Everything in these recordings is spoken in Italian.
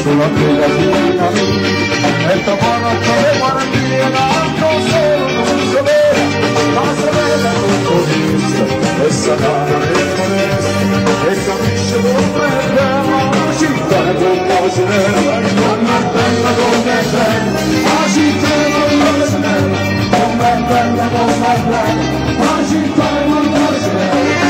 sulla bella figlia e tomorrow che guardia l'altro solo non sapere ma sapere tutto visto e sanare le foreste e capisce dove è bella la città con cose nere come è bella come è bella la città con cose nere come è bella come è bella la città con cose nere.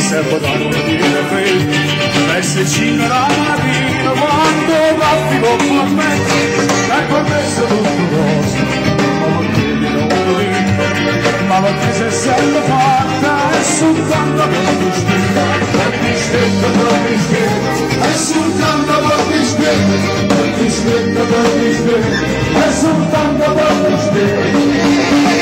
Servo da non dire freddo, messi la marina quando traffico con me, è permesso tutto vostro, ma non devi non dire, ma perché se sei fatta è soltanto per ti spiego, per ti spiego, per ti spiego, è soltanto per ti spiego, per ti spiego, per ti spiego, è soltanto per ti spiego.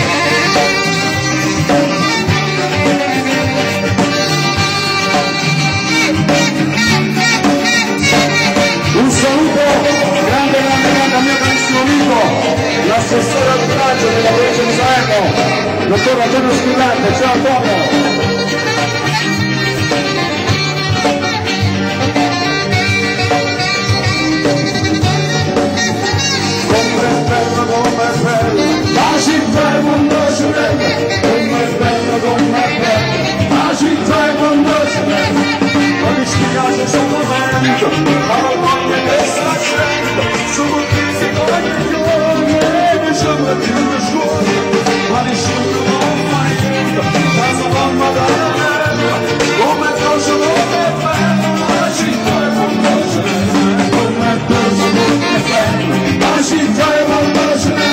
Un saluto grande al mio carissimo amico, l'assessore al villaggio della provincia di Salerno, dottor Antonio Scrillante. Ciao Antonio! La città è mondo sorelle, come è bella, come è bella, la città è mondo sorelle. Ma mi spiace solamente, ma non voglio che sta accendo, sono fisico ogni giorno e mi sembra più di scuola, ma nessuno non fa niente, la sua mamma dalla terra, come cosa non è bella, la città è molto bella, come cosa non è bella, la città è molto bella,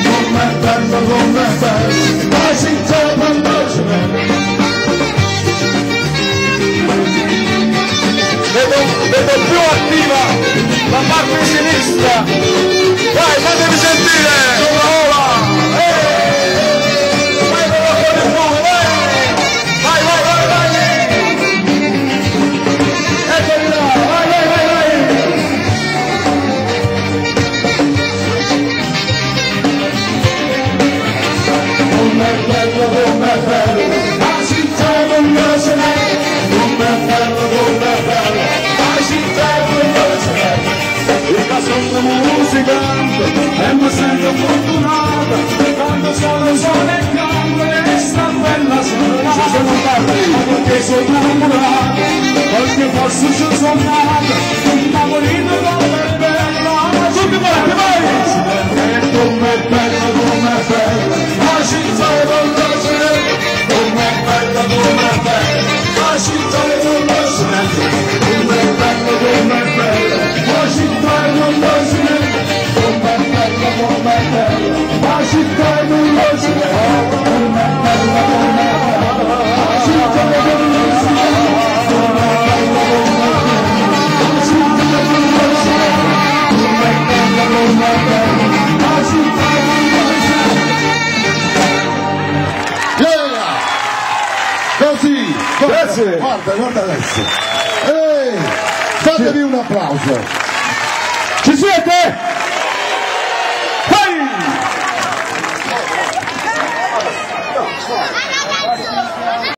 come bella, come bella, la città è molto bella. Vedo più attiva la parte sinistra, vai, fatemi sentire, ola, vai con la fuori fuoco, vai, eccoli là, vai. Come è bello, la città non lo sa, come è bello, il caso musicante e mi sento fortunata quando sono e canto e sta bella serata ma perché sono innamorata perché forse ci sono nata ma morire come è bella tutti quanti vai come è bella la città è molto serena come è bella la città è molto serena come è bella la città non lo si vede, come è bella, la città non lo si vede, come è bella, la città non lo si vede, come è bella, la città non lo si vede, come è bella, la città non lo si vede. Così, grazie. Guarda adesso. Fatevi un applauso. Ci siete? Vai!